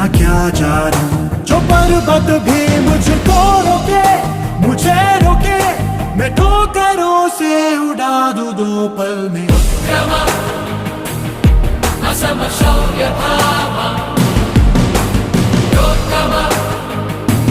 ना क्या जानूं, जो पर्वत भी मुझको रोके, मुझे रोके, मैं ठोकरों से उड़ा दूं 2 पल में। असम शौर्य